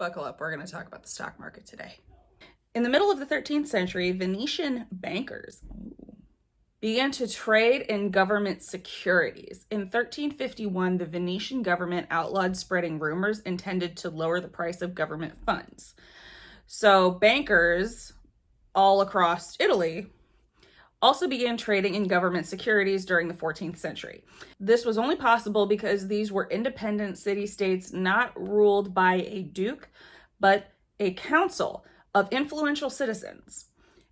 Buckle up, we're going to talk about the stock market today. In the middle of the 13th century, Venetian bankers began to trade in government securities. In 1351, the Venetian government outlawed spreading rumors intended to lower the price of government funds. So bankers all across Italy also began trading in government securities during the 14th century. This was only possible because these were independent city-states not ruled by a duke, but a council of influential citizens.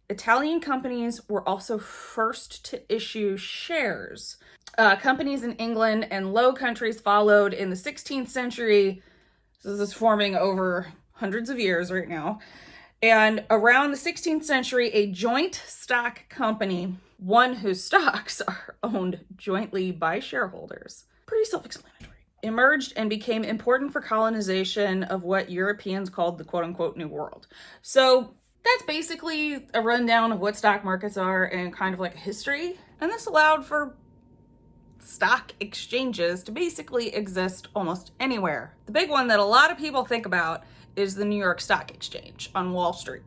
Italian companies were also first to issue shares. Companies in England and Low Countries followed in the 16th century. This is forming over hundreds of years right now. And around the 16th century, a joint stock company, one whose stocks are owned jointly by shareholders, pretty self-explanatory, emerged and became important for colonization of what Europeans called the quote-unquote New World. So that's basically a rundown of what stock markets are and kind of like a history. And this allowed for stock exchanges to basically exist almost anywhere. The big one that a lot of people think about is the New York Stock Exchange on Wall Street.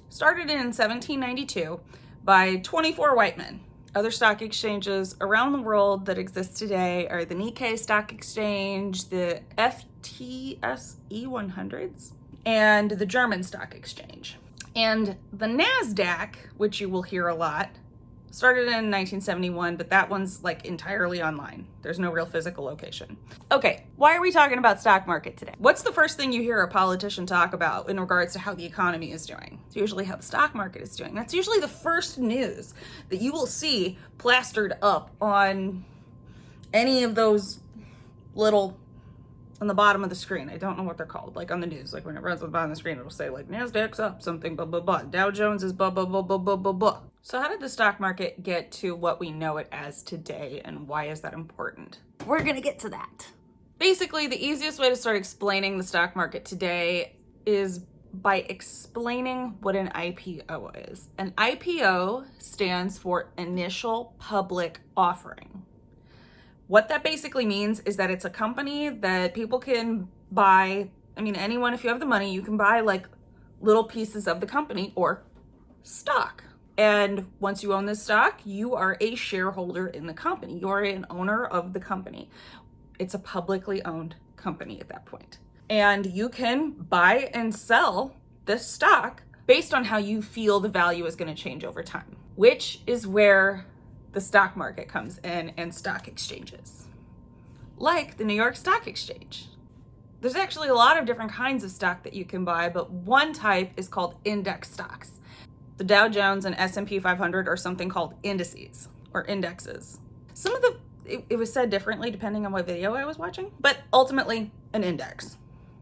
Started in 1792 by 24 white men. Other stock exchanges around the world that exist today are the Nikkei Stock Exchange, the FTSE 100s, and the German Stock Exchange. And the NASDAQ, which you will hear a lot, started in 1971, but that one's like entirely online. There's no real physical location. Okay, why are we talking about stock market today? What's the first thing you hear a politician talk about in regards to how the economy is doing? It's usually how the stock market is doing. That's usually the first news that you will see plastered up on any of those little on the bottom of the screen. I don't know what they're called, like on the news, like when it runs on the bottom of the screen, it'll say like NASDAQ's up something, blah, blah, blah. Dow Jones is blah, blah, blah, blah, blah, blah, blah. So how did the stock market get to what we know it as today, and why is that important? We're gonna get to that. Basically, the easiest way to start explaining the stock market today is by explaining what an IPO is. An IPO stands for Initial Public Offering. What that basically means is that it's a company that people can buy. I mean, anyone, if you have the money, you can buy like little pieces of the company or stock. And once you own this stock, you are a shareholder in the company. You are an owner of the company. It's a publicly owned company at that point. And you can buy and sell this stock based on how you feel the value is going to change over time, which is where the stock market comes in and stock exchanges, like the New York Stock Exchange. There's actually a lot of different kinds of stock that you can buy, but one type is called index stocks. The Dow Jones and S&P 500 are something called indices or indexes. It was said differently depending on what video I was watching, but ultimately an index.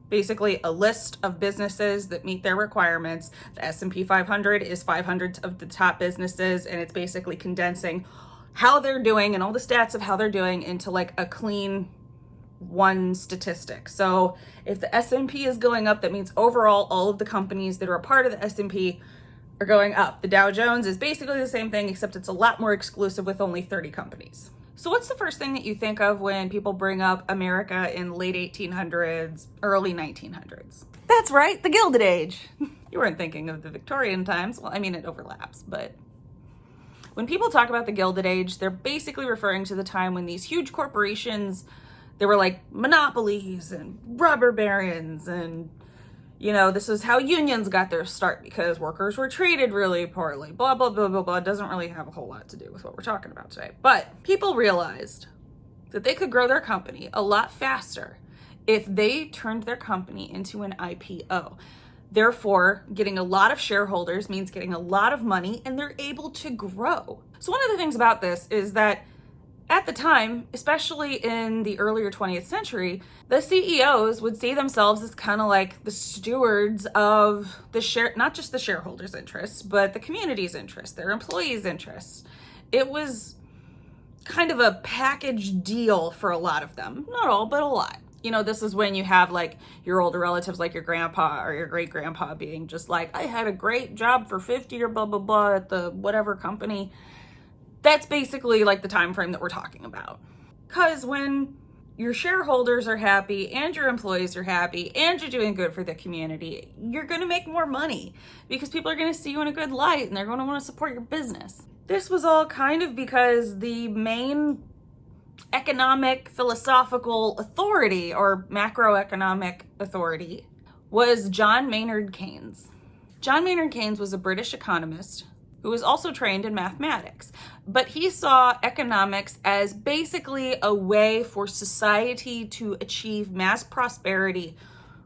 Basically a list of businesses that meet their requirements. The S&P 500 is 500 of the top businesses, and it's basically condensing how they're doing and all the stats of how they're doing into like a clean one statistic. So if the S&P is going up, that means overall all of the companies that are a part of the S&P are going up. The Dow Jones is basically the same thing, except it's a lot more exclusive with only 30 companies. So what's the first thing that you think of when people bring up America in late 1800s, early 1900s? That's right, the Gilded Age. You weren't thinking of the Victorian times. Well, I mean, it overlaps, but when people talk about the Gilded Age, they're basically referring to the time when these huge corporations, they were like monopolies and robber barons, and you know, this is how unions got their start because workers were treated really poorly, blah, blah, blah, blah, blah. It doesn't really have a whole lot to do with what we're talking about today. But people realized that they could grow their company a lot faster if they turned their company into an IPO. Therefore, getting a lot of shareholders means getting a lot of money, and they're able to grow. So one of the things about this is that at the time, especially in the earlier 20th century, the CEOs would see themselves as kind of like the stewards of not just the shareholders' interests, but the community's interests, their employees' interests. It was kind of a package deal for a lot of them. Not all, but a lot. You know, this is when you have like your older relatives, like your grandpa or your great grandpa being just like, I had a great job for 50 or blah, blah, blah at the whatever company. That's basically like the time frame that we're talking about. Because when your shareholders are happy and your employees are happy and you're doing good for the community, you're going to make more money because people are going to see you in a good light and they're going to want to support your business. This was all kind of because the main economic philosophical authority or macroeconomic authority was John Maynard Keynes. John Maynard Keynes was a British economist who was also trained in mathematics, but he saw economics as basically a way for society to achieve mass prosperity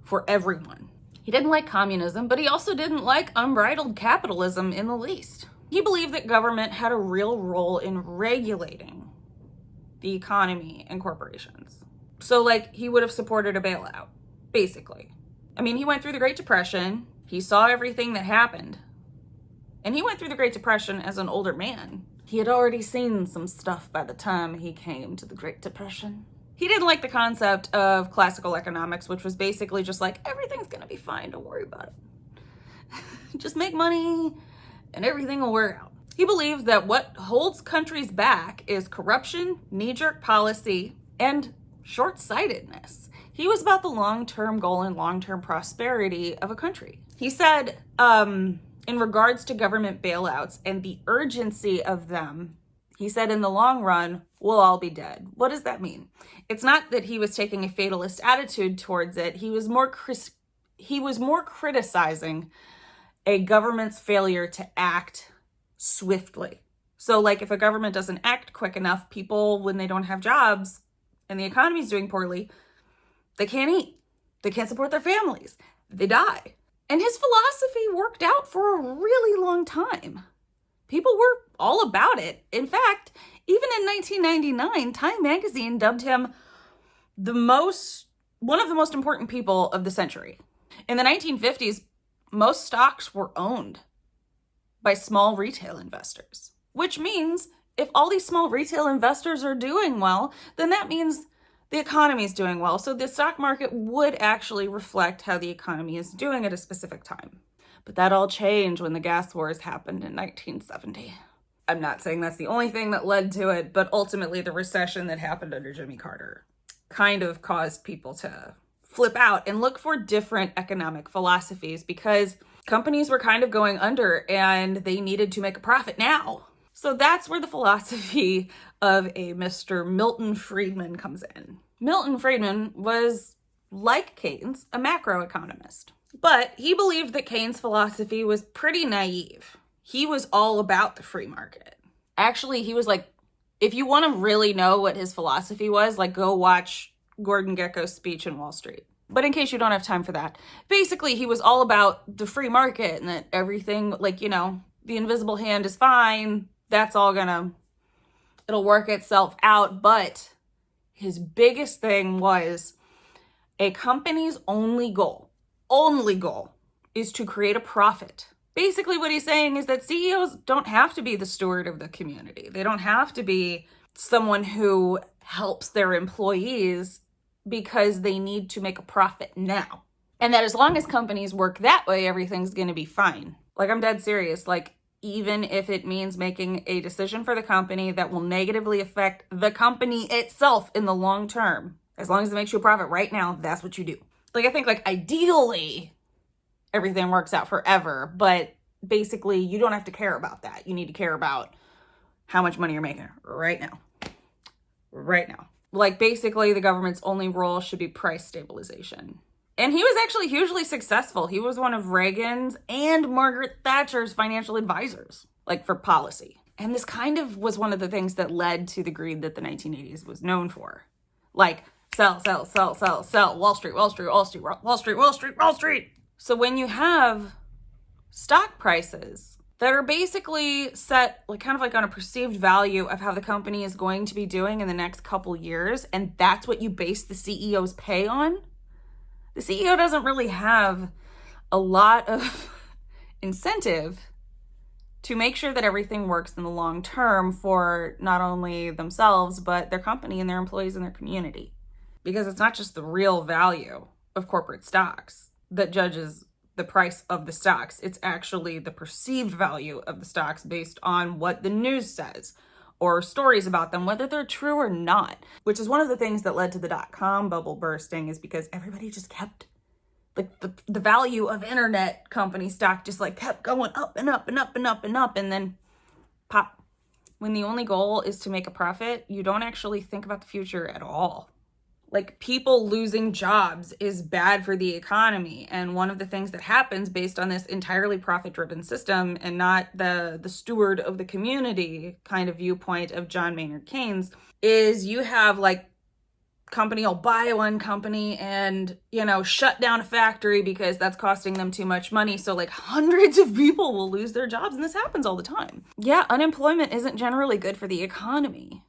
for everyone. He didn't like communism, but he also didn't like unbridled capitalism in the least. He believed that government had a real role in regulating the economy and corporations. So, like, he would have supported a bailout, basically. I mean, he went through the Great Depression. He saw everything that happened. And he went through the Great Depression as an older man. He had already seen some stuff by the time he came to the Great Depression. He didn't like the concept of classical economics, which was basically just like, everything's gonna be fine, don't worry about it. Just make money and everything will work out. He believed that what holds countries back is corruption, knee-jerk policy, and short-sightedness. He was about the long-term goal and long-term prosperity of a country. He said, in regards to government bailouts and the urgency of them, he said, in the long run, we'll all be dead. What does that mean? It's not that he was taking a fatalist attitude towards it. He was more criticizing a government's failure to act swiftly. So, like, if a government doesn't act quick enough, people, when they don't have jobs and the economy's doing poorly, they can't eat. They can't support their families. They die. And his philosophy worked out for a really long time. People were all about it. In fact, even in 1999, Time magazine dubbed him one of the most important people of the century. In the 1950s, most stocks were owned by small retail investors, which means if all these small retail investors are doing well, then that means the economy is doing well. So the stock market would actually reflect how the economy is doing at a specific time. But that all changed when the gas wars happened in 1970. I'm not saying that's the only thing that led to it, but ultimately the recession that happened under Jimmy Carter kind of caused people to flip out and look for different economic philosophies because companies were kind of going under and they needed to make a profit now. So that's where the philosophy of a Mr. Milton Friedman comes in. Milton Friedman was, like Keynes, a macroeconomist. But he believed that Keynes' philosophy was pretty naive. He was all about the free market. Actually, he was like, if you want to really know what his philosophy was, like, go watch Gordon Gekko's speech in Wall Street. But in case you don't have time for that, basically he was all about the free market and that everything, like, you know, the invisible hand is fine. That's all it'll work itself out. But his biggest thing was a company's only goal is to create a profit. Basically what he's saying is that CEOs don't have to be the steward of the community. They don't have to be someone who helps their employees because they need to make a profit now. And that as long as companies work that way, everything's going to be fine. Like, I'm dead serious. Like, even if it means making a decision for the company that will negatively affect the company itself in the long term, as long as it makes you a profit right now, that's what you do. Like, I think, like, ideally, everything works out forever, but basically, you don't have to care about that. You need to care about how much money you're making right now. Right now. Like, basically, the government's only role should be price stabilization. And he was actually hugely successful. He was one of Reagan's and Margaret Thatcher's financial advisors, like, for policy. And this kind of was one of the things that led to the greed that the 1980s was known for. Like, sell, sell, sell, sell, sell, Wall Street, Wall Street, Wall Street, Wall Street, Wall Street, Wall Street. So when you have stock prices that are basically set, like, kind of like on a perceived value of how the company is going to be doing in the next couple years, and that's what you base the CEO's pay on, the CEO doesn't really have a lot of incentive to make sure that everything works in the long term for not only themselves, but their company and their employees and their community. Because it's not just the real value of corporate stocks that judges the price of the stocks. It's actually the perceived value of the stocks based on what the news says, or stories about them, whether they're true or not, which is one of the things that led to the dot-com bubble bursting, is because everybody just kept, like, the value of internet company stock just like kept going up and up and up and up and up, and then pop. When the only goal is to make a profit, you don't actually think about the future at all. Like, people losing jobs is bad for the economy. And one of the things that happens based on this entirely profit-driven system and not the steward of the community kind of viewpoint of John Maynard Keynes is you have, like, company will buy one company and, you know, shut down a factory because that's costing them too much money. So, like, hundreds of people will lose their jobs. And this happens all the time. Yeah, unemployment isn't generally good for the economy.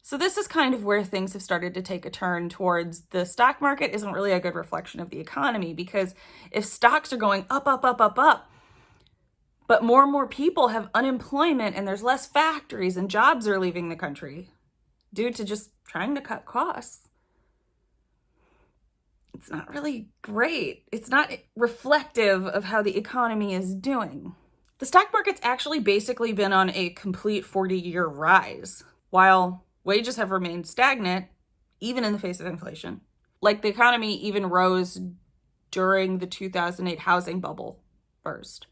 So this is kind of where things have started to take a turn towards the stock market isn't really a good reflection of the economy, because if stocks are going up, up, up, up, up, but more and more people have unemployment and there's less factories and jobs are leaving the country due to just trying to cut costs, it's not really great. It's not reflective of how the economy is doing. The stock market's actually basically been on a complete 40-year rise, while wages have remained stagnant, even in the face of inflation. Like, the economy even rose during the 2008 housing bubble burst,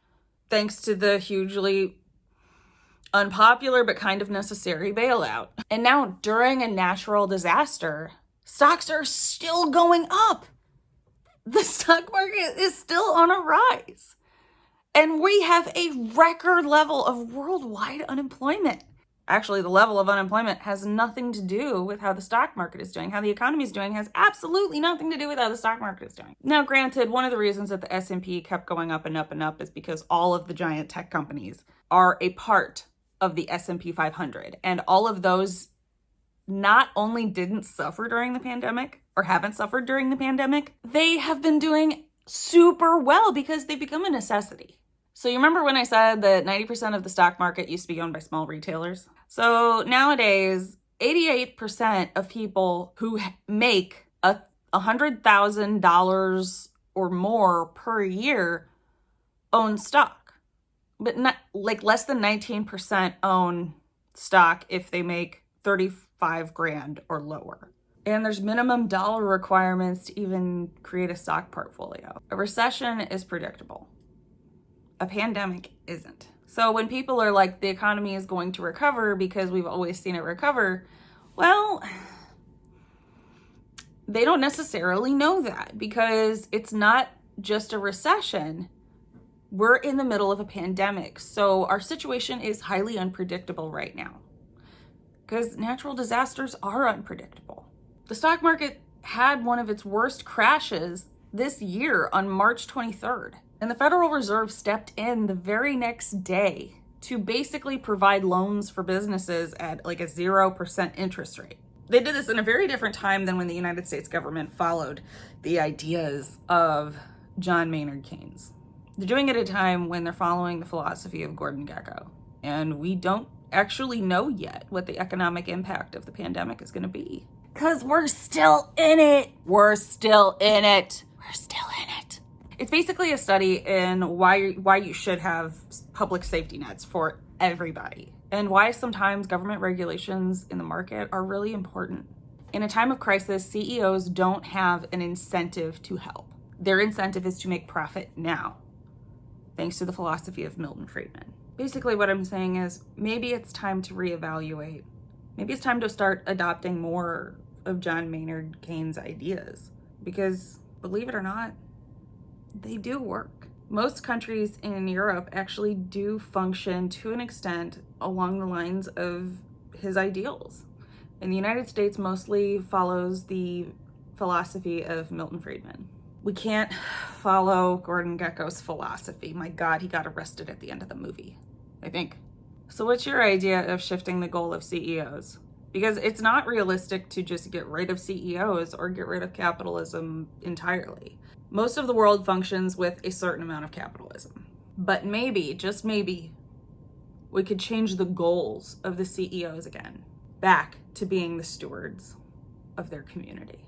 thanks to the hugely unpopular but kind of necessary bailout. And now, during a natural disaster, stocks are still going up. The stock market is still on a rise. And we have a record level of worldwide unemployment. Actually, the level of unemployment has nothing to do with how the stock market is doing. How the economy is doing has absolutely nothing to do with how the stock market is doing. Now, granted, one of the reasons that the S&P kept going up and up and up is because all of the giant tech companies are a part of the S&P 500. And all of those not only didn't suffer during the pandemic, or haven't suffered during the pandemic, they have been doing super well because they've become a necessity. So you remember when I said that 90% of the stock market used to be owned by small retailers? So nowadays, 88% of people who make $100,000 or more per year own stock. But not, like, less than 19% own stock if they make 35 grand or lower. And there's minimum dollar requirements to even create a stock portfolio. A recession is predictable. A pandemic isn't. So when people are like, the economy is going to recover because we've always seen it recover, well, they don't necessarily know that, because it's not just a recession. We're in the middle of a pandemic. So our situation is highly unpredictable right now, because natural disasters are unpredictable. The stock market had one of its worst crashes this year on March 23rd. And the Federal Reserve stepped in the very next day to basically provide loans for businesses at like a 0% interest rate. They did this in a very different time than when the United States government followed the ideas of John Maynard Keynes. They're doing it at a time when they're following the philosophy of Gordon Gekko. And we don't actually know yet what the economic impact of the pandemic is going to be. Because we're still in it. We're still in it. We're still in it. It's basically a study in why you should have public safety nets for everybody, and why sometimes government regulations in the market are really important. In a time of crisis, CEOs don't have an incentive to help. Their incentive is to make profit now, thanks to the philosophy of Milton Friedman. Basically what I'm saying is, maybe it's time to reevaluate. Maybe it's time to start adopting more of John Maynard Keynes' ideas, because believe it or not, they do work. Most countries in Europe actually do function to an extent along the lines of his ideals. And the United States mostly follows the philosophy of Milton Friedman. We can't follow Gordon Gekko's philosophy. My God, he got arrested at the end of the movie, I think. So what's your idea of shifting the goal of CEOs? Because it's not realistic to just get rid of CEOs or get rid of capitalism entirely. Most of the world functions with a certain amount of capitalism. But maybe, just maybe, we could change the goals of the CEOs again, back to being the stewards of their community.